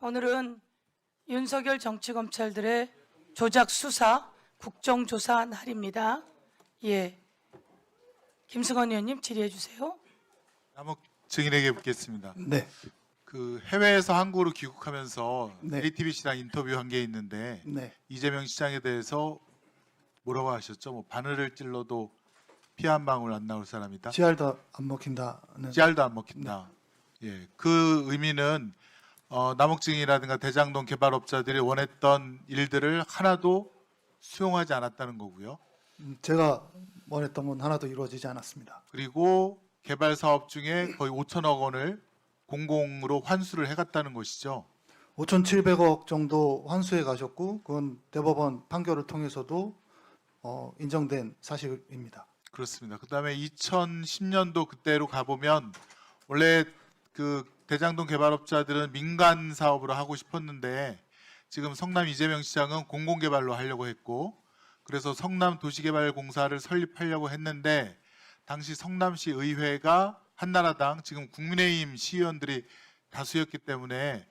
오늘은 윤석열 정치검찰들의 조작 수사 국정조사 날입니다. 예, 김승원 의원님 질의해 주세요. 남욱 증인에게 묻겠습니다. 네, 그 해외에서 한국으로 귀국하면서 네. JTBC랑 인터뷰한 게 있는데 네, 이재명 시장에 대해서 뭐라고 하셨죠? 뭐 바늘을 찔러도 피 한 방울 안 나올 사람이다. 씨알도 안 먹힌다는. 씨알도 안 먹힌다. 예, 그 의미는 남욱 증인이라든가 대장동 개발업자들이 원했던 일들을 하나도 수용하지 않았다는 거고요. 제가 원했던 건 하나도 이루어지지 않았습니다. 그리고 개발 사업 중에 거의 5천억 원을 공공으로 환수를 해갔다는 것이죠. 5,700억 정도 환수해 가셨고, 그건 대법원 판결을 통해서도 인정된 사실입니다. 그렇습니다. 그다음에 2010년도 그때로 가보면 원래 그 대장동 개발업자들은 민간 사업으로 하고 싶었는데 지금 성남 이재명 시장은 공공개발로 하려고 했고 그래서 성남 도시개발공사를 설립하려고 했는데 당시 성남시 의회가 한나라당 지금 국민의힘 시의원들이 다수였기 때문에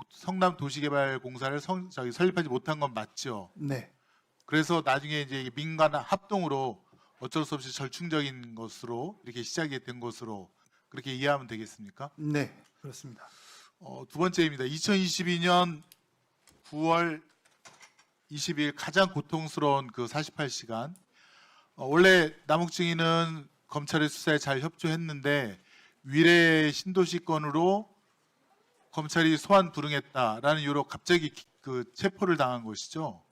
성남 도시개발공사를 설립하지 못한 건 맞죠. 네, 그래서 나중에 이제 민간 합동으로 어쩔 수 없이 절충적인 것으로 이렇게 시작이 된 것으로 그렇게 이해하면 되겠습니까? 네, 그렇습니다. 두 번째입니다. 2022년 9월 20일 가장 고통스러운 그 48시간. 원래 남욱 증인은 검찰의 수사에 잘 협조했는데 위례 신도시 건으로 검찰이 소환 불응했다라는 이유로 갑자기 그 체포를 당한 것이죠.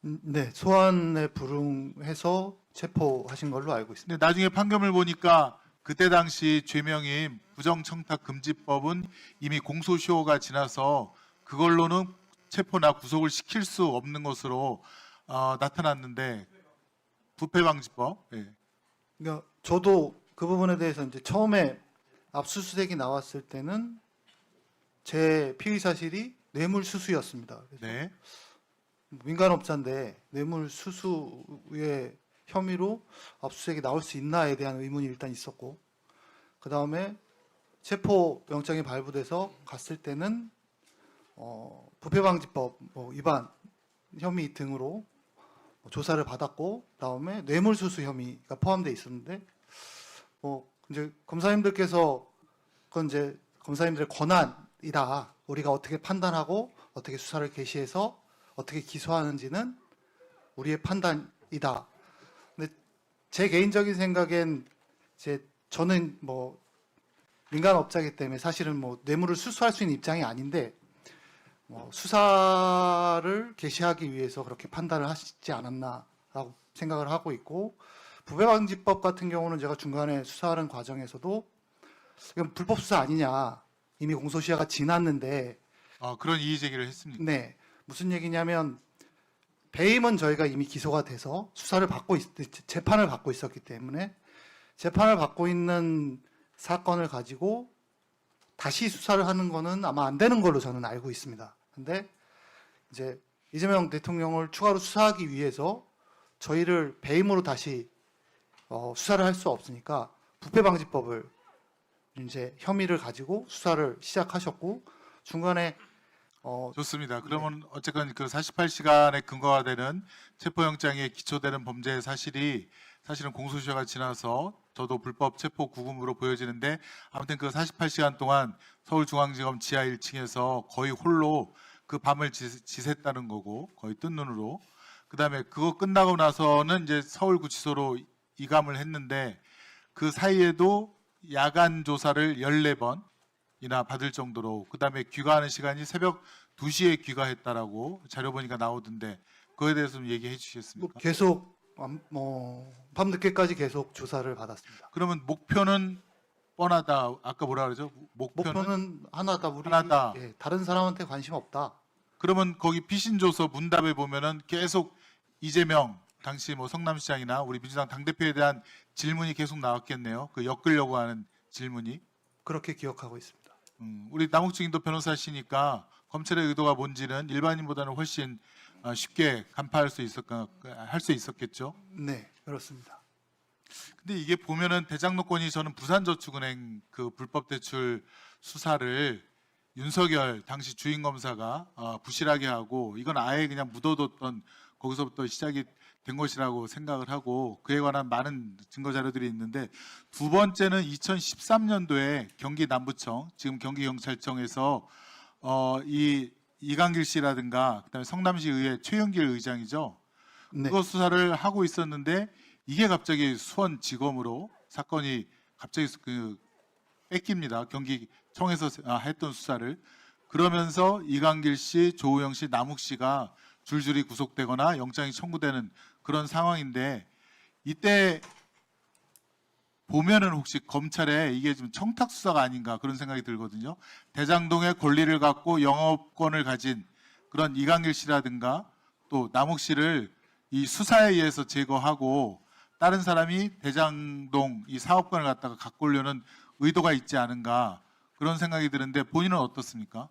네, 소환에 불응해서 체포하신 걸로 알고 있습니다. 근데 나중에 판결을 보니까 그때 당시 죄명이 부정청탁금지법은 이미 공소시효가 지나서 그걸로는 체포나 구속을 시킬 수 없는 것으로 나타났는데 부패방지법. 예. 그러니까 저도 그 부분에 대해서 이제 처음에 압수수색이 나왔을 때는 제 피의 사실이 뇌물수수였습니다. 그래서 네. 민간업자인데 뇌물수수의 혐의로 압수수색이 나올 수 있나에 대한 의문이 일단 있었고, 그 다음에 체포영장이 발부돼서 갔을 때는 부패방지법 위반 혐의 등으로 조사를 받았고, 그다음에 뇌물수수 혐의가 포함되어 있었는데, 이제 검사님들께서 그건 이제 검사님들의 권한이다. 우리가 어떻게 판단하고 어떻게 수사를 개시해서 어떻게 기소하는지는 우리의 판단이다. 근데 제 개인적인 생각엔 저는 뭐 민간업자이기 때문에 사실은 뭐 뇌물을 수수할 수 있는 입장이 아닌데 수사를 개시하기 위해서 그렇게 판단을 하시지 않았나라고 생각을 하고 있고, 부패방지법 같은 경우는 제가 중간에 수사하는 과정에서도 이건 불법 수사 아니냐, 이미 공소시효가 지났는데. 그런 이의 제기를 했습니다. 네, 무슨 얘기냐면 배임은 저희가 이미 기소가 돼서 수사를 받고 재판을 받고 있었기 때문에 재판을 받고 있는 사건을 가지고 다시 수사를 하는 거는 아마 안 되는 걸로 저는 알고 있습니다. 근데 이제 이재명 대통령을 추가로 수사하기 위해서 저희를 배임으로 다시 수사를 할 수 없으니까 부패방지법을 이제 혐의를 가지고 수사를 시작하셨고, 중간에 좋습니다. 그러면 어쨌건 그 48시간에 근거가 되는 체포영장에 기초되는 범죄의 사실이 사실은 공소시효가 지나서 저도 불법 체포 구금으로 보여지는데, 아무튼 그 48시간 동안 서울중앙지검 지하 1층에서 거의 홀로 그 밤을 지샜다는 거고, 거의 뜬 눈으로. 그다음에 그거 끝나고 나서는 이제 서울구치소로 이감을 했는데 그 사이에도 야간 조사를 14번이나 받을 정도로, 그다음에 귀가하는 시간이 새벽 2시에 귀가했다라고 자료 보니까 나오던데 그거에 대해서 좀 얘기해 주시겠습니까? 계속 밤늦게까지 계속 조사를 받았습니다. 그러면 목표는 뻔하다. 아까 뭐라 그러죠? 목표는 하나다. 하나다. 예, 다른 사람한테 관심 없다. 그러면 거기 피신조서 문답에 보면은 계속 이재명 당시 뭐 성남시장이나 우리 민주당 당대표에 대한 질문이 계속 나왔겠네요. 그 엮으려고 하는 질문이. 그렇게 기억하고 있습니다. 우리 남욱 증인도 변호사시니까 검찰의 의도가 뭔지는 일반인보다는 훨씬 쉽게 간파할 수 있었겠죠. 네, 그렇습니다. 근데 이게 보면은 대장로권이 저는 부산저축은행 그 불법 대출 수사를 윤석열 당시 주임 검사가 부실하게 하고 이건 아예 그냥 묻어뒀던 거기서부터 시작이 된 것이라고 생각을 하고 그에 관한 많은 증거 자료들이 있는데 두 번째는 2013년도에 경기 남부청 지금 경기경찰청에서 이 이강길 씨라든가 그다음에 성남시 의회 최영길 의장이죠. 네. 그거 수사를 하고 있었는데 이게 갑자기 수원지검으로 사건이 갑자기 뺏깁니다. 경기청에서 했던 수사를. 그러면서 이강길 씨, 조우영 씨, 남욱 씨가 줄줄이 구속되거나 영장이 청구되는 그런 상황인데 이때 보면은 혹시 검찰에 이게 좀 청탁 수사가 아닌가 그런 생각이 들거든요. 대장동의 권리를 갖고 영업권을 가진 그런 이강길 씨라든가 또 남욱 씨를 이 수사에 의해서 제거하고 다른 사람이 대장동 이 사업권을 갖다가 갖고 오려는 의도가 있지 않은가 그런 생각이 드는데 본인은 어떻습니까?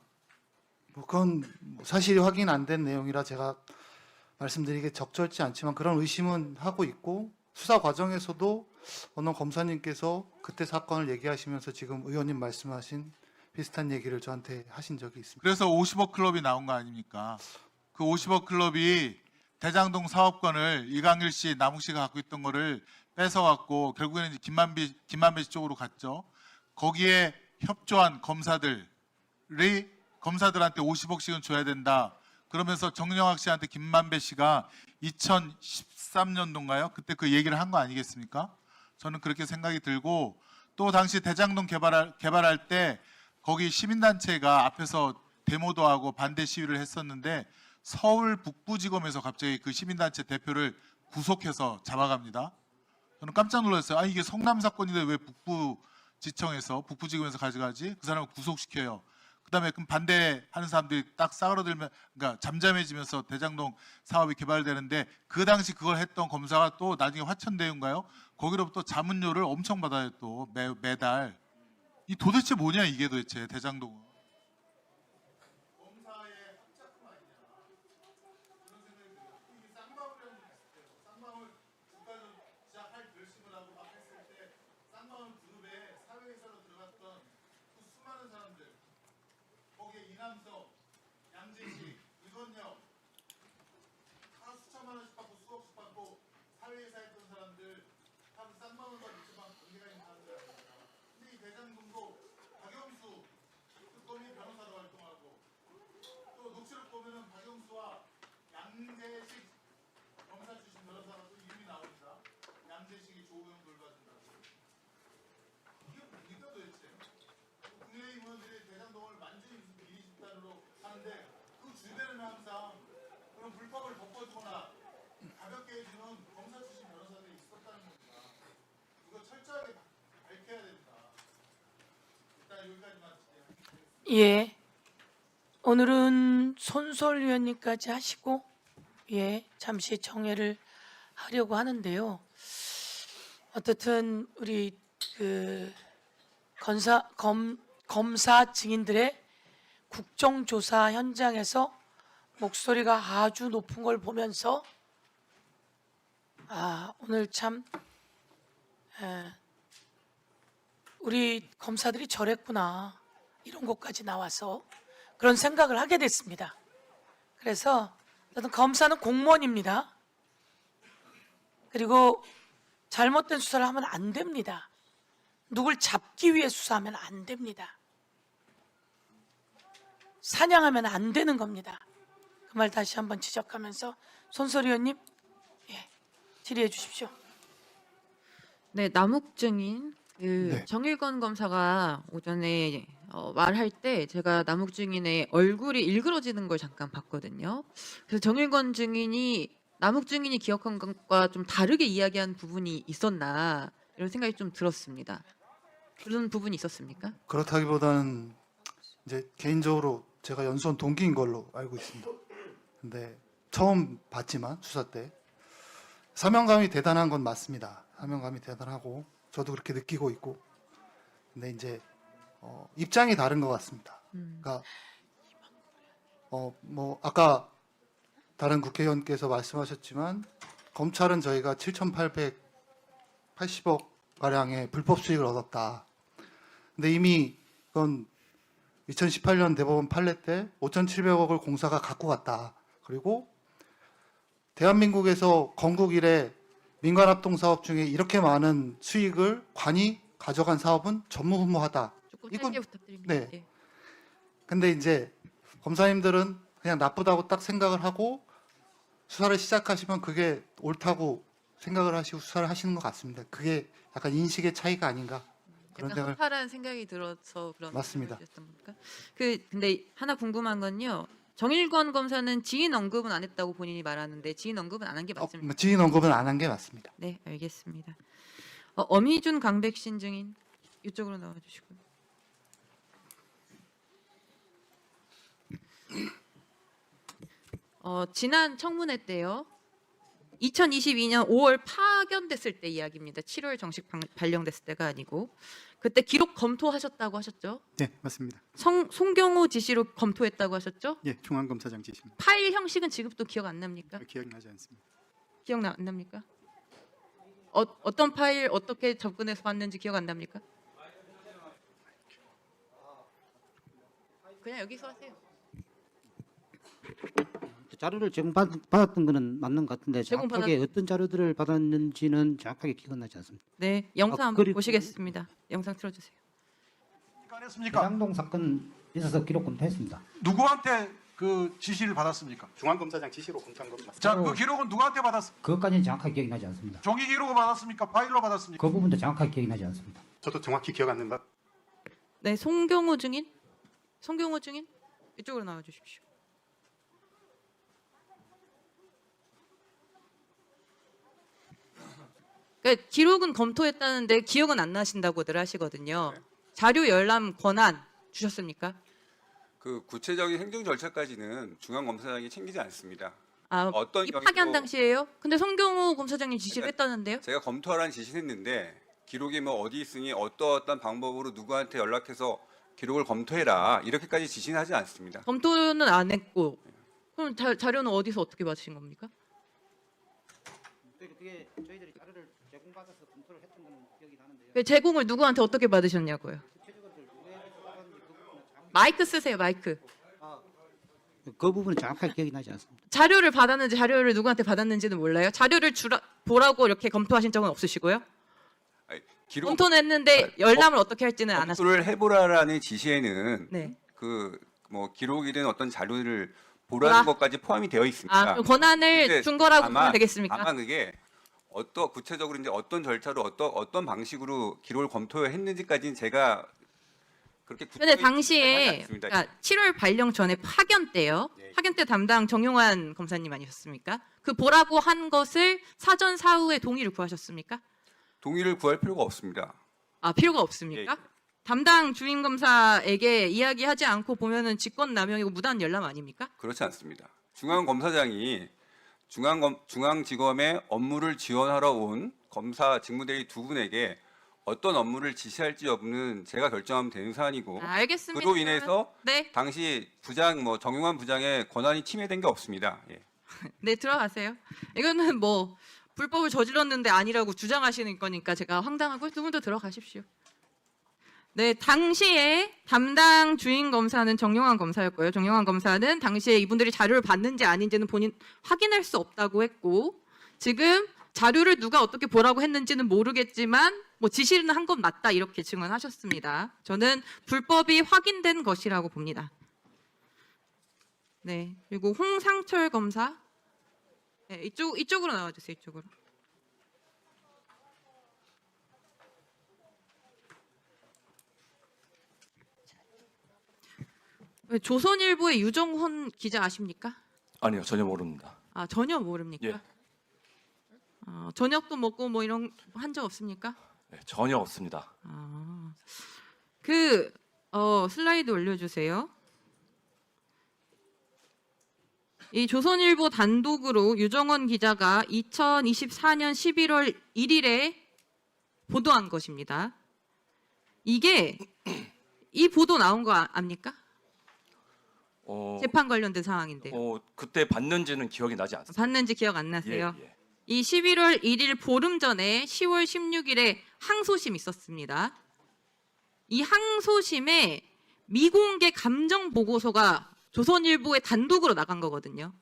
뭐 그건 사실이 확인 안 된 내용이라 제가 말씀드리기 적절치 않지만 그런 의심은 하고 있고 수사 과정에서도 어느 검사님께서 그때 사건을 얘기하시면서 지금 의원님 말씀하신 비슷한 얘기를 저한테 하신 적이 있습니다. 그래서 50억 클럽이 나온 거 아닙니까? 그 50억 클럽이 대장동 사업권을 이강일 씨, 남욱 씨가 갖고 있던 거를 뺏어갖고 결국에는 이제 김만배 씨 쪽으로 갔죠. 거기에 협조한 검사들한테 50억씩은 줘야 된다. 그러면서 정영학 씨한테 김만배 씨가 2013년도인가요? 그때 그 얘기를 한 거 아니겠습니까? 저는 그렇게 생각이 들고 또 당시 대장동 개발할 때 거기 시민단체가 앞에서 데모도 하고 반대 시위를 했었는데 서울 북부지검에서 갑자기 그 시민단체 대표를 구속해서 잡아갑니다. 저는 깜짝 놀랐어요. 아 이게 성남 사건인데 왜 북부지청에서 북부지검에서 가져가지? 그 사람을 구속시켜요. 그다음에 그럼 반대하는 사람들이 딱 싸그러들면 그러니까 잠잠해지면서 대장동 사업이 개발되는데 그 당시 그걸 했던 검사가 또 나중에 화천대유인가요? 거기로부터 자문료를 엄청 받아요 또 매달. 이 도대체 뭐냐 이게 도대체 대장동은. 거기에 이남석, 양재식, 이건영 다 수천만 원씩 받고 수억씩 받고 사회에서 했던 사람들 다 쌍방울과 밑에만 관계가 있는 사람들 아닙니까? 근데 이 대장동도 박영수 특검이 변호사로 활동하고 또 녹취록 보면은 박영수와 양재식 검사 출신 변호사가 또 이름이 나옵니다. 양재식이 조우영 돌봐준다고. 이게 뭡니까 도대체? 국민의힘 의원들이 대장동을 완전히 무슨 비리 집단으로 하는데 그 주변에는 항상 그런 불법을 덮어주거나 가볍게 해주는 검사 출신 변호사들이 있었다는 겁니다. 이거 철저하게 밝혀야 됩니다. 일단 여기까지만 할게요. 예. 오늘은 손솔 위원님까지 하시고 예, 잠시 정회를 하려고 하는데요. 어떻든 우리 그 검사 증인들의 국정조사 현장에서 목소리가 아주 높은 걸 보면서 오늘 참 우리 검사들이 저랬구나 이런 것까지 나와서 그런 생각을 하게 됐습니다. 그래서 저는 검사는 공무원입니다. 그리고 잘못된 수사를 하면 안 됩니다. 누굴 잡기 위해 수사하면 안 됩니다. 사냥하면 안 되는 겁니다. 그 말 다시 한번 지적하면서 손소리 의원님 질의해 주십시오. 네, 남욱 증인 네. 정일건 검사가 오전에 말할 때 제가 남욱 증인의 얼굴이 일그러지는 걸 잠깐 봤거든요. 그래서 정일건 증인이 남욱 증인이 기억한 것과 좀 다르게 이야기한 부분이 있었나 이런 생각이 좀 들었습니다. 그런 부분이 있었습니까? 그렇다기보다는 이제 개인적으로 제가 연수원 동기인 걸로 알고 있습니다. 근데 처음 봤지만 수사 때 사명감이 대단한 건 맞습니다. 사명감이 대단하고 저도 그렇게 느끼고 있고. 근데 이제 입장이 다른 것 같습니다. 그러니까 뭐 아까 다른 국회의원께서 말씀하셨지만 검찰은 저희가 7,880억 가량의 불법 수익을 얻었다. 근데 이미 그건 2018년 대법원 판례 때 5,700억을 공사가 갖고 갔다. 그리고 대한민국에서 건국 이래 민간합동사업 중에 이렇게 많은 수익을 관이 가져간 사업은 전무후무하다. 조금 이건- 짧게 부탁드립니다. 네. 네. 근데 이제 검사님들은 그냥 나쁘다고 딱 생각을 하고 수사를 시작하시면 그게 옳다고 생각을 하시고 수사를 하시는 것 같습니다. 그게 약간 인식의 차이가 아닌가 그런 약간 생각을. 허탈한 생각이 들어서 그런 맞습니다. 말씀이셨던 겁니까? 근데 하나 궁금한 건요. 정일권 검사는 지인 언급은 안 했다고 본인이 말하는데 지인 언급은 안 한 게 맞습니까? 지인 언급은 안 한 게 맞습니다. 네, 알겠습니다. 엄희준 강백신 증인 이쪽으로 나와 주시고요. 지난 청문회 때요. 2022년 5월 파견됐을 때 이야기입니다. 7월 정식 발령됐을 때가 아니고 그때 기록 검토하셨다고 하셨죠? 네, 맞습니다. 송경호 지시로 검토했다고 하셨죠? 예, 중앙검사장 지시입니다. 파일 형식은 지금도 기억 안 납니까? 기억나지 않습니다. 안 납니까? 어떤 파일 어떻게 접근해서 봤는지 기억 안 납니까? 그냥 여기서 하세요. 자료를 제공받았던 거는 맞는 것 같은데 정확하게 어떤 자료들을 받았는지는 정확하게 기억나지 않습니다. 네, 영상 한번 그리고- 보시겠습니다. 영상 틀어주세요. 했습니까? 대장동 사건 있어서 기록 검토했습니다. 누구한테 그 지시를 받았습니까? 중앙검사장 지시로 검사한 것 맞습니다. 자, 그 기록은 누구한테 받았습니까? 그것까지는 정확하게 기억이 나지 않습니다. 종이 기록으로 받았습니까? 파일로 받았습니까? 그 부분도 정확하게 기억이 나지 않습니다. 저도 정확히 기억 안 난다. 네, 송경호 증인 이쪽으로 나와 주십시오. 그러니까 기록은 검토했다는데 기억은 안 나신다고들 하시거든요. 자료 열람 권한 주셨습니까? 그 구체적인 행정 절차까지는 중앙검사장이 챙기지 않습니다. 아, 어떤 이 경위로- 파견 당시에요? 근데 송경호 검사장님 지시를 그러니까 했다는데요? 제가 검토하라는 지시를 했는데 기록이 뭐 어디 있으니 어떠한 방법으로 누구한테 연락해서 기록을 검토해라 이렇게까지 지시는 하지 않습니다. 검토는 안 했고 그럼 자료는 어디서 어떻게 받으신 겁니까? 그게 저희들이 자료를 제공받아서 검토를 했던 건 기억이 나는데요. 그 제공을 누구한테 어떻게 받으셨냐고요? 마이크 쓰세요, 마이크. 그 부분은 정확하게 기억이 나지 않습니다. 자료를 받았는지 자료를 누구한테 받았는지는 몰라요? 자료를 보라고 이렇게 검토하신 적은 없으시고요? 아니, 기록 검토는 했는데 열람을 어떻게 할지는 안 하셨어요. 검토를 해보라라는 지시에는 네. 그 뭐 기록이든 어떤 자료를 보라는 것까지 포함이 되어 있습니다. 아, 그럼 권한을 근데 준 거라고 아마- 보면 되겠습니까? 아마 그게 구체적으로 이제 어떤 절차로 어떤 방식으로 기록을 검토했는지까지는 제가 그렇게 근데 구체적인 하지 당시에 않습니다. 그러니까 7월 발령 전에 파견 때요. 예. 파견 때 담당 정용환 검사님 아니셨습니까? 그 보라고 한 것을 사전 사후에 동의를 구하셨습니까? 동의를 구할 필요가 없습니다. 아, 필요가 없습니까? 예. 담당 주임 검사에게 이야기하지 않고 보면은 직권남용이고 무단 열람 아닙니까? 그렇지 않습니다. 중앙검사장이 중앙지검의 업무를 지원하러 온 검사 직무대리 두 분에게 어떤 업무를 지시할지 여부는 제가 결정하면 되는 사안이고 아, 알겠습니다. 그로 인해서 네, 당시 정용환 부장의 권한이 침해된 게 없습니다. 예. 네 들어가세요. 이거는 뭐 불법을 저질렀는데 아니라고 주장하시는 거니까 제가 황당하고 두 분도 들어가십시오. 네, 당시에 담당 주임 검사는 정용환 검사였고요. 정용환 검사는 당시에 이분들이 자료를 받는지 아닌지는 본인 확인할 수 없다고 했고 지금 자료를 누가 어떻게 보라고 했는지는 모르겠지만 뭐 지시는 한 건 맞다 이렇게 증언하셨습니다. 저는 불법이 확인된 것이라고 봅니다. 네, 그리고 홍상철 검사, 네, 이쪽으로 나와주세요. 이쪽으로. 조선일보의 유정훈 기자 아십니까? 아니요, 전혀 모릅니다. 아, 전혀 모릅니까? 예. 저녁도 먹고 뭐 이런 한 적 없습니까? 네, 전혀 없습니다. 슬라이드 올려주세요. 이 조선일보 단독으로 유정원 기자가 2024년 11월 1일에 보도한 것입니다. 이게 이 보도 나온 거 압니까? 재판 관련된 상황인데요. 그때 봤는지는 기억이 나지 않습니다. 봤는지 기억 안 나세요? 예. 이 11월 1일 보름 전에 10월 16일에 항소심 있었습니다. 이 항소심에 미공개 감정 보고서가 조선일보에 단독으로 나간 거거든요.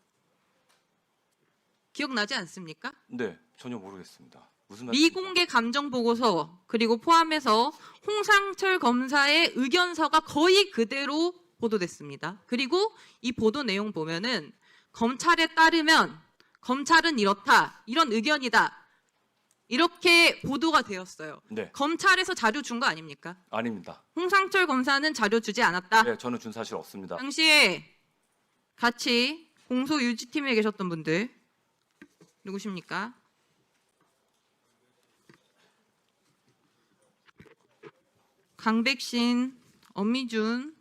기억나지 않습니까? 네, 전혀 모르겠습니다. 무슨 말씀? 미공개 감정 보고서 그리고 포함해서 홍상철 검사의 의견서가 거의 그대로 보도됐습니다. 그리고 이 보도 내용 보면은 검찰에 따르면 검찰은 이렇다, 이런 의견이다, 이렇게 보도가 되었어요. 네, 검찰에서 자료 준 거 아닙니까? 아닙니다. 홍상철 검사는 자료 주지 않았다. 네, 저는 준 사실 없습니다. 당시에 같이 공소 유지팀에 계셨던 분들 누구십니까? 강백신, 엄미준.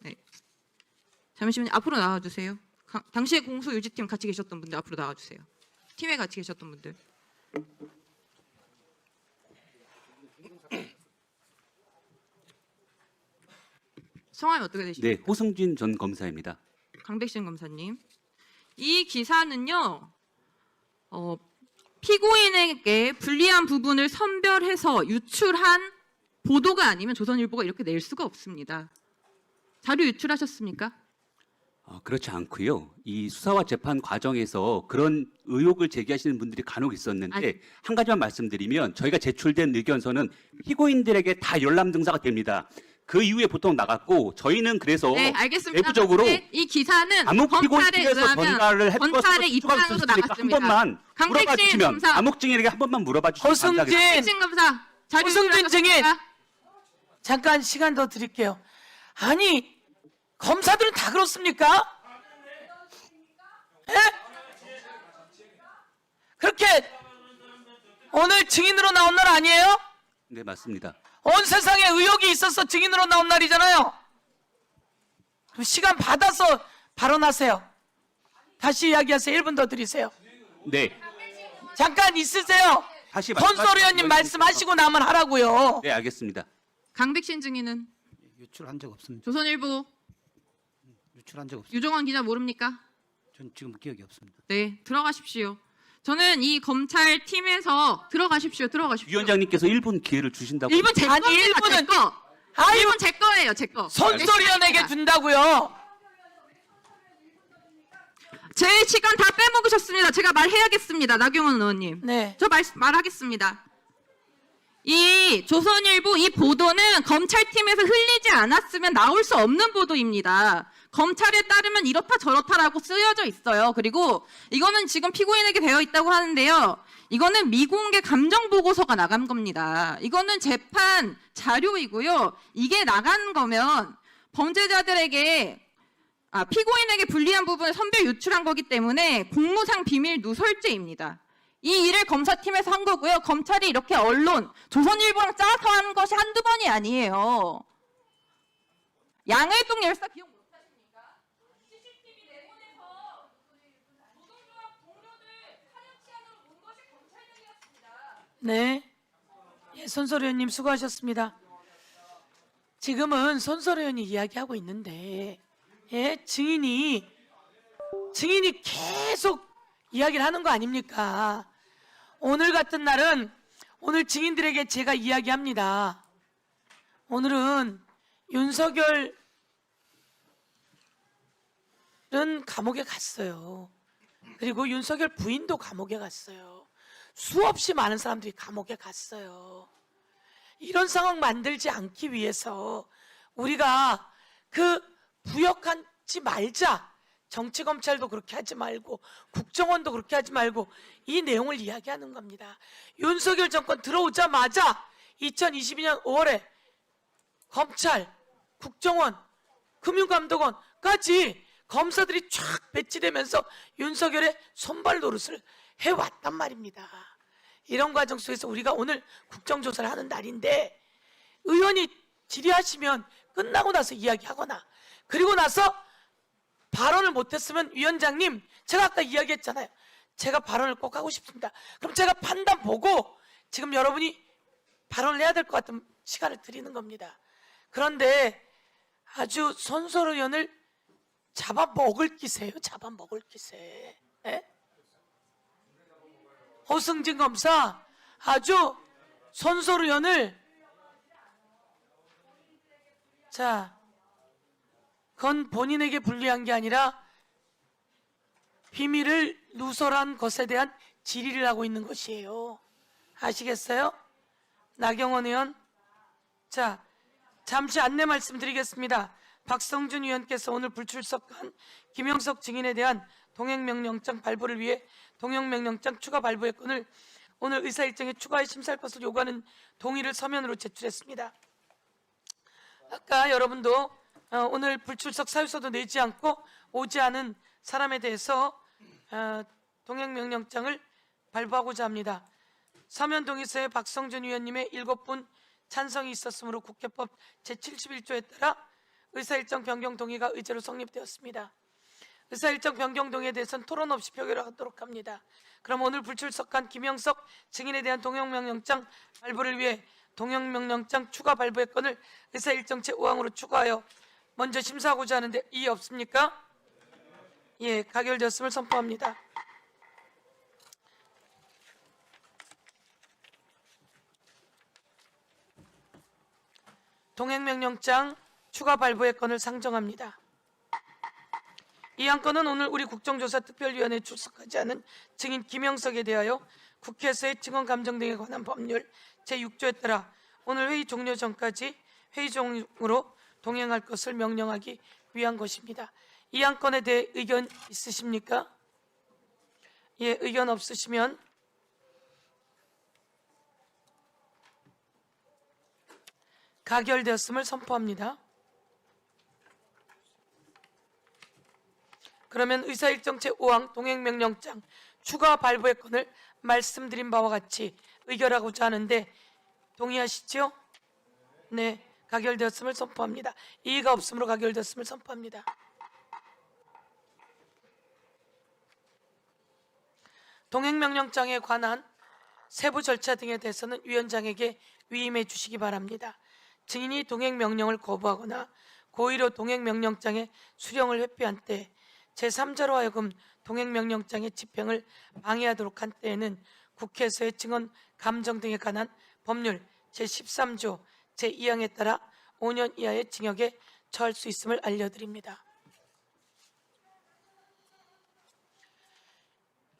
네. 잠시만요. 앞으로 나와주세요. 당시에 공소 유지팀 같이 계셨던 분들 앞으로 나와주세요. 팀에 같이 계셨던 분들. 성함이 어떻게 되십니까? 네, 호승진 전 검사입니다. 강백신 검사님. 이 기사는요, 피고인에게 불리한 부분을 선별해서 유출한 보도가 아니면 조선일보가 이렇게 낼 수가 없습니다. 자료 유출하셨습니까? 그렇지 않고요. 이 수사와 재판 과정에서 그런 의혹을 제기하시는 분들이 간혹 있었는데 아니. 한 가지만 말씀드리면 저희가 제출된 의견서는 피고인들에게 다 열람 등사가 됩니다. 그 이후에 보통 나갔고 저희는 그래서 네, 알겠습니다. 내부적으로 근데 이 기사는 암묵 검찰에 피고인에서 전가를 의하면 했던 검찰의 것으로 추가로 입장으로 있으니까 한 나갔습니다. 번만 물어봐 강백신 주시면 검사. 암묵 증인에게 한 번만 물어봐 주시면 허승진! 감사하겠습니다. 백신 검사 자료 호승진 증인! 유출하셨습니까? 잠깐 시간 더 드릴게요. 아니 검사들은 다 그렇습니까? 예? 그렇게 오늘 증인으로 나온 날 아니에요? 네, 맞습니다. 온 세상에 의혹이 있어서 증인으로 나온 날이잖아요. 그럼 시간 받아서 발언하세요. 다시 이야기하세요. 1분 더 드리세요. 네. 잠깐 있으세요. 다시 손소리 의원님 말씀하시고 나면 하라고요. 네, 알겠습니다. 강백신 증인은 유출한 적 없습니다. 조선일보 유출한 적 없습니다. 유정원 기자 모릅니까? 전 지금 기억이 없습니다. 네, 들어가십시오. 저는 이 검찰 팀에서 들어가십시오. 위원장님께서 1분 기회를 주신다고 1분 제 아니, 겁니다. 1분은 제 거. 아유 1분 제 거예요. 제 거. 손소리 의원에게 준다고요. 제 시간 다 빼먹으셨습니다. 제가 말해야겠습니다. 나경원 의원님. 네. 저 말하겠습니다. 이 조선일보 이 보도는 검찰팀에서 흘리지 않았으면 나올 수 없는 보도입니다. 검찰에 따르면 이렇다 저렇다라고 쓰여져 있어요. 그리고 이거는 지금 피고인에게 되어 있다고 하는데요. 이거는 미공개 감정 보고서가 나간 겁니다. 이거는 재판 자료이고요. 이게 나간 거면 범죄자들에게 피고인에게 불리한 부분을 선별 유출한 거기 때문에 공무상 비밀 누설죄입니다. 이 일을 검사팀에서 한 거고요. 검찰이 이렇게 언론, 조선일보랑 짜서 한 것이 한두 번이 아니에요. 양해동 열사 기억 못하십니까? CCTV 내보내서 노동조합 동료들 사냥 치안으로 온 것이 검찰력이었습니다. 네. 예, 손소리 의원님 수고하셨습니다. 지금은 손소리 의원이 이야기하고 있는데 예, 증인이 계속 이야기를 하는 거 아닙니까? 오늘 같은 날은 오늘 증인들에게 제가 이야기합니다. 오늘은 윤석열은 감옥에 갔어요. 그리고 윤석열 부인도 감옥에 갔어요. 수없이 많은 사람들이 감옥에 갔어요. 이런 상황 만들지 않기 위해서 우리가 그 부역하지 말자. 정치검찰도 그렇게 하지 말고 국정원도 그렇게 하지 말고 이 내용을 이야기하는 겁니다. 윤석열 정권 들어오자마자 2022년 5월에 검찰, 국정원, 금융감독원까지 검사들이 쫙 배치되면서 윤석열의 손발 노릇을 해왔단 말입니다. 이런 과정 속에서 우리가 오늘 국정조사를 하는 날인데 의원이 질의하시면 끝나고 나서 이야기하거나 그리고 나서 발언을 못했으면 위원장님 제가 아까 이야기했잖아요. 제가 발언을 꼭 하고 싶습니다. 그럼 제가 판단 보고 지금 여러분이 발언을 해야 될 것 같은 시간을 드리는 겁니다. 그런데 아주 손소리 의원을 잡아먹을 기세예요. 잡아먹을 기세. 예? 호승진 검사 아주 손소리 의원을 자, 그건 본인에게 불리한 게 아니라 비밀을 누설한 것에 대한 질의를 하고 있는 것이에요. 아시겠어요? 나경원 의원. 자, 잠시 안내 말씀드리겠습니다. 박성준 의원께서 오늘 불출석한 김영석 증인에 대한 동행명령장 발부를 위해 동행명령장 추가 발부의 건을 오늘 의사 일정에 추가해 심사할 것을 요구하는 동의를 서면으로 제출했습니다. 아까 여러분도 오늘 불출석 사유서도 내지 않고 오지 않은 사람에 대해서 동행명령장을 발부하고자 합니다. 서면 동의서에 박성준 의원님의 7분 찬성이 있었으므로 국회법 제71조에 따라 의사일정 변경 동의가 의제로 성립되었습니다. 의사일정 변경 동의에 대해서는 토론 없이 표결하도록 합니다. 그럼 오늘 불출석한 김영석 증인에 대한 동행명령장 발부를 위해 동행명령장 추가 발부의 건을 의사일정 제5항으로 추가하여 먼저 심사하고자 하는데 이의 없습니까? 예, 가결되었음을 선포합니다. 동행명령장 추가 발부의 건을 상정합니다. 이 한 건은 오늘 우리 국정조사 특별위원회에 출석하지 않은 증인 김영석에 대하여 국회에서의 증언 감정 등에 관한 법률 제6조에 따라 오늘 회의 종료 전까지 회의 중으로 동행할 것을 명령하기 위한 것입니다. 이 한 건에 대해 의견 있으십니까? 예, 의견 없으시면 가결되었음을 선포합니다. 그러면 의사일정 제5항 동행명령장 추가 발부의 건을 말씀드린 바와 같이 의결하고자 하는데 동의하시죠? 네, 가결되었음을 선포합니다. 이의가 없으므로 가결되었음을 선포합니다. 동행명령장에 관한 세부 절차 등에 대해서는 위원장에게 위임해 주시기 바랍니다. 증인이 동행명령을 거부하거나 고의로 동행명령장의 수령을 회피한 때 제3자로 하여금 동행명령장의 집행을 방해하도록 한 때에는 국회에서의 증언 감정 등에 관한 법률 제13조 제2항에 따라 5년 이하의 징역에 처할 수 있음을 알려드립니다.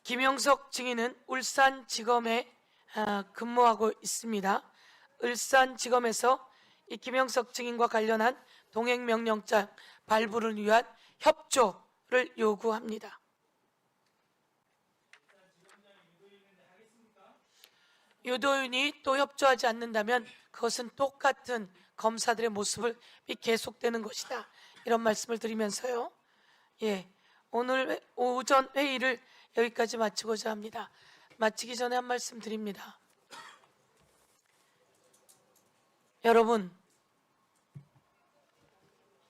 김영석 증인은 울산지검에 근무하고 있습니다. 울산지검에서 이 김영석 증인과 관련한 동행명령장 발부를 위한 협조를 요구합니다. 유도인이 또 협조하지 않는다면 그것은 똑같은 검사들의 모습을 계속되는 것이다. 이런 말씀을 드리면서요. 예, 오늘 오전 회의를 여기까지 마치고자 합니다. 마치기 전에 한 말씀 드립니다. 여러분,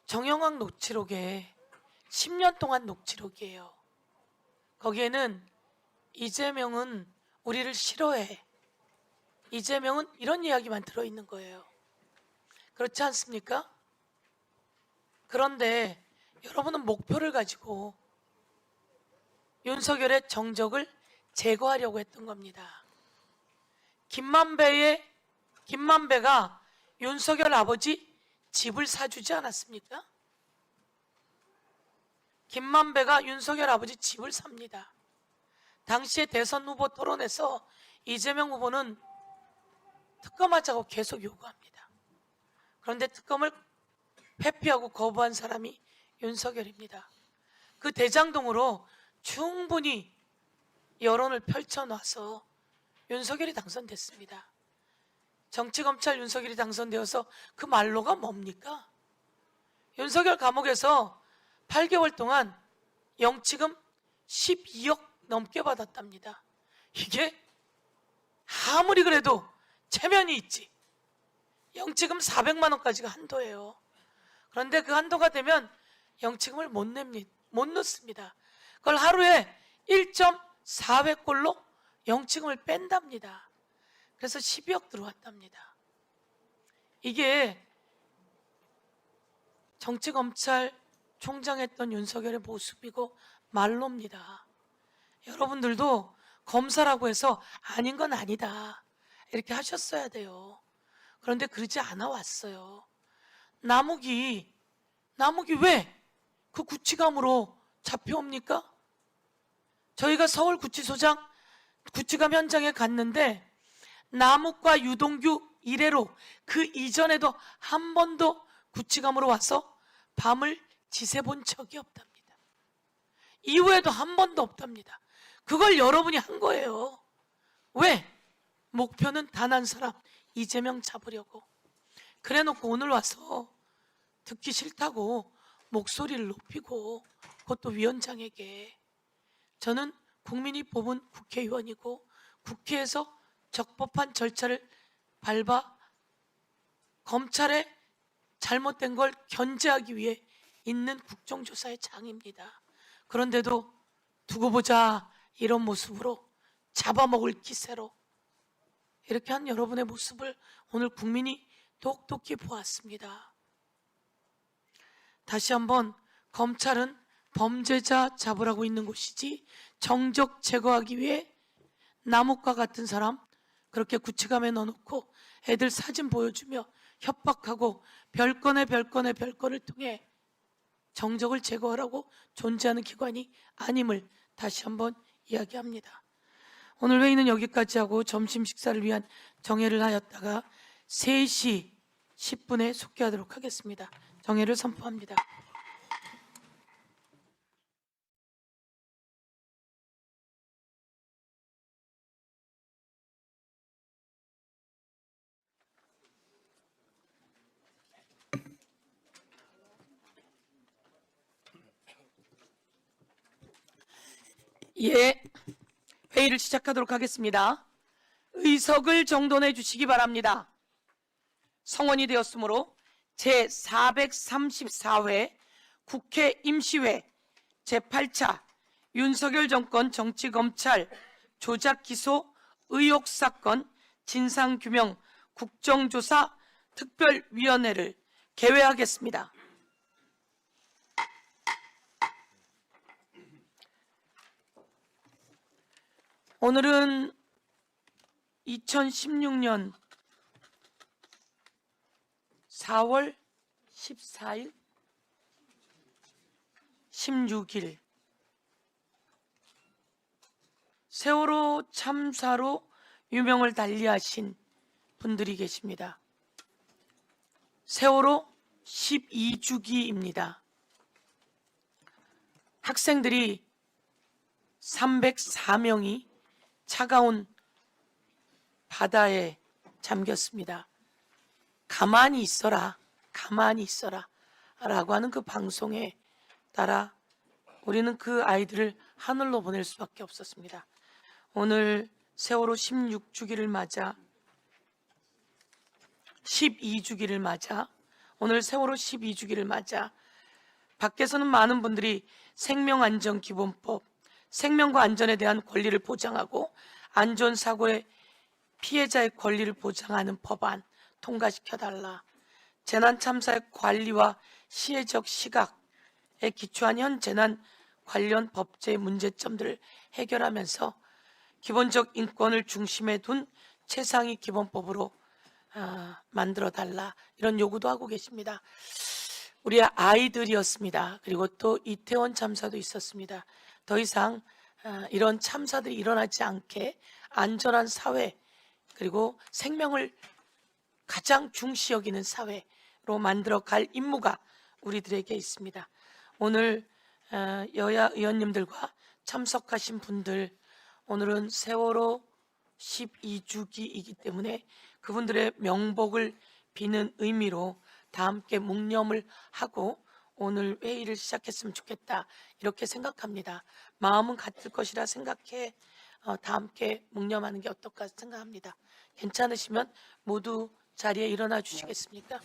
정영학 녹취록에 10년 동안 녹취록이에요. 거기에는 이재명은 우리를 싫어해. 이재명은 이런 이야기만 들어있는 거예요. 그렇지 않습니까? 그런데 여러분은 목표를 가지고 윤석열의 정적을 제거하려고 했던 겁니다. 김만배가 윤석열 아버지 집을 사주지 않았습니까? 김만배가 윤석열 아버지 집을 삽니다. 당시에 대선 후보 토론에서 이재명 후보는 특검하자고 계속 요구합니다. 그런데 특검을 회피하고 거부한 사람이 윤석열입니다. 그 대장동으로 충분히 여론을 펼쳐놔서 윤석열이 당선됐습니다. 정치검찰 윤석열이 당선되어서 그 말로가 뭡니까? 윤석열 감옥에서 8개월 동안 영치금 12억 넘게 받았답니다. 이게 아무리 그래도 체면이 있지. 영치금 400만 원까지가 한도예요. 그런데 그 한도가 되면 영치금을 못 넣습니다. 그걸 하루에 1.4배꼴로 영치금을 뺀답니다. 그래서 12억 들어왔답니다. 이게 정치검찰총장 했던 윤석열의 모습이고 말로입니다. 여러분들도 검사라고 해서 아닌 건 아니다 이렇게 하셨어야 돼요. 그런데 그러지 않아 왔어요. 남욱이 왜 그 구치감으로 잡혀옵니까? 저희가 서울 구치소장 구치감 현장에 갔는데 남욱과 유동규 이래로 그 이전에도 한 번도 구치감으로 와서 밤을 지새본 적이 없답니다. 이후에도 한 번도 없답니다. 그걸 여러분이 한 거예요. 왜? 목표는 단 한 사람, 이재명 잡으려고. 그래 놓고 오늘 와서 듣기 싫다고 목소리를 높이고, 그것도 위원장에게. 저는 국민이 뽑은 국회의원이고 국회에서 적법한 절차를 밟아 검찰의 잘못된 걸 견제하기 위해 있는 국정조사의 장입니다. 그런데도 두고 보자 이런 모습으로 잡아먹을 기세로 이렇게 한 여러분의 모습을 오늘 국민이 똑똑히 보았습니다. 다시 한번 검찰은 범죄자 잡으라고 있는 곳이지 정적 제거하기 위해 남욱과 같은 사람 그렇게 구치감에 넣어놓고 애들 사진 보여주며 협박하고 별건을 통해 정적을 제거하라고 존재하는 기관이 아님을 다시 한번 이야기합니다. 오늘 회의는 여기까지 하고 점심 식사를 위한 정회를 하였다가 3시 10분에 속개하도록 하겠습니다. 정회를 선포합니다. 예, 회의를 시작하도록 하겠습니다. 의석을 정돈해 주시기 바랍니다. 성원이 되었으므로 제434회 국회 임시회 제8차 윤석열 정권 정치검찰 조작기소 의혹사건 진상규명 국정조사 특별위원회를 개회하겠습니다. 오늘은 2016년 4월 14일, 16일 세월호 참사로 유명을 달리하신 분들이 계십니다. 세월호 12주기입니다. 학생들이 304명이 차가운 바다에 잠겼습니다. 가만히 있어라 라고 하는 그 방송에 따라 우리는 그 아이들을 하늘로 보낼 수밖에 없었습니다. 오늘 세월호 16주기를 맞아 12주기를 맞아 오늘 세월호 12주기를 맞아 밖에서는 많은 분들이 생명안전기본법, 생명과 안전에 대한 권리를 보장하고 안전사고의 피해자의 권리를 보장하는 법안 통과시켜달라, 재난참사의 관리와 시혜적 시각에 기초한 현 재난 관련 법제의 문제점들을 해결하면서 기본적 인권을 중심에 둔 최상위 기본법으로 만들어달라, 이런 요구도 하고 계십니다. 우리 아이들이었습니다. 그리고 또 이태원 참사도 있었습니다. 더 이상 이런 참사들이 일어나지 않게 안전한 사회, 그리고 생명을 가장 중시 여기는 사회로 만들어 갈 임무가 우리들에게 있습니다. 오늘 여야 의원님들과 참석하신 분들, 오늘은 세월호 12주기이기 때문에 그분들의 명복을 비는 의미로 다 함께 묵념을 하고 오늘 회의를 시작했으면 좋겠다, 이렇게 생각합니다. 마음은 같을 것이라 생각해 다 함께 묵념하는 게 어떨까 생각합니다. 괜찮으시면 모두 자리에 일어나 주시겠습니까?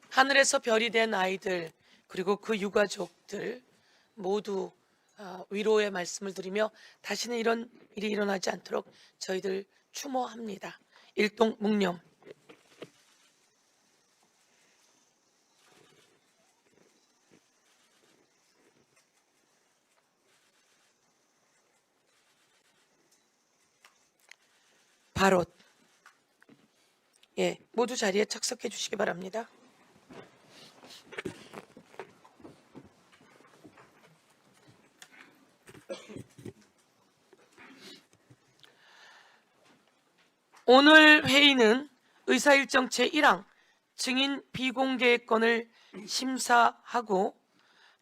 하늘에서 별이 된 아이들 그리고 그 유가족들 모두 위로의 말씀을 드리며 다시는 이런 일이 일어나지 않도록 저희들 추모합니다. 일동 묵념. 바롯. 예, 모두 자리에 착석해 주시기 바랍니다. 오늘 회의는 의사일정 제1항 증인 비공개 건을 심사하고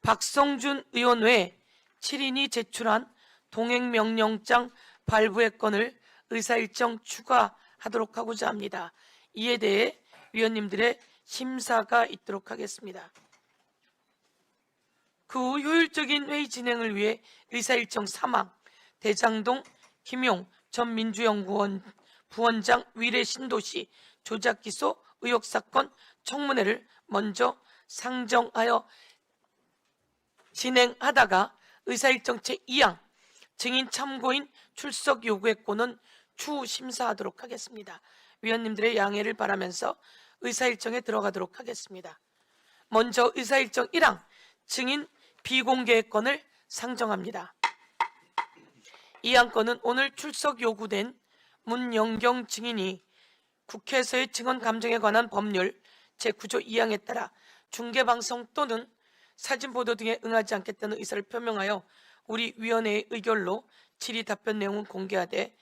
박성준 의원 외 7인이 제출한 동행명령장 발부의 건을 의사일정 추가하도록 하고자 합니다. 이에 대해 위원님들의 심사가 있도록 하겠습니다. 그 후 효율적인 회의 진행을 위해 의사일정 3항 대장동 김용 전 민주연구원 부원장 위례 신도시 조작기소 의혹사건 청문회를 먼저 상정하여 진행하다가 의사일정 제2항 증인 참고인 출석 요구의 건은 추후 심사하도록 하겠습니다. 위원님들의 양해를 바라면서 의사일정에 들어가도록 하겠습니다. 먼저 의사일정 1항 증인 비공개 건을 상정합니다. 이 안건은 오늘 출석 요구된 문영경 증인이 국회에서의 증언 감정에 관한 법률 제9조 2항에 따라 중계방송 또는 사진 보도 등에 응하지 않겠다는 의사를 표명하여 우리 위원회의 의결로 질의 답변 내용은 공개하되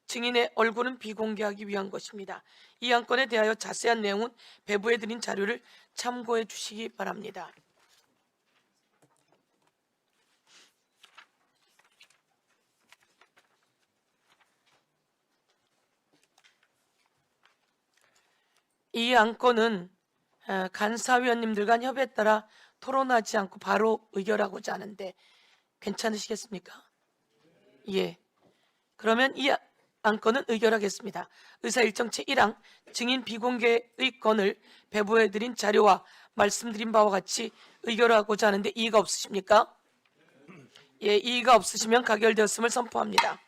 증인의 얼굴은 비공개하기 위한 것입니다. 이 안건에 대하여 자세한 내용은 배부해드린 자료를 참고해 주시기 바랍니다. 이 안건은 간사위원님들 간 협의에 따라 토론하지 않고 바로 의결하고자 하는데 괜찮으시겠습니까? 예. 그러면 이 안건은 의결하겠습니다. 의사일정 제1항 증인 비공개의 건을 배부해드린 자료와 말씀드린 바와 같이 의결하고자 하는데 이의가 없으십니까? 예, 이의가 없으시면 가결되었음을 선포합니다.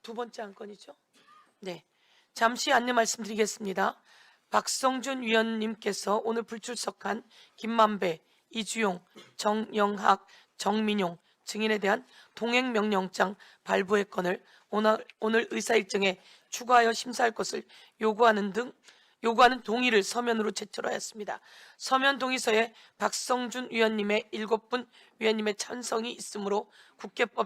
두 번째 안건이죠. 네, 잠시 안내 말씀드리겠습니다. 박성준 위원님께서 오늘 불출석한 김만배, 이주용, 정영학, 정민용 증인에 대한 동행명령장 발부의 건을 오늘 의사일정에 추가하여 심사할 것을 요구하는 동의를 서면으로 제출하였습니다. 서면 동의서에 박성준 위원님의 7분 위원님의 찬성이 있으므로 국회법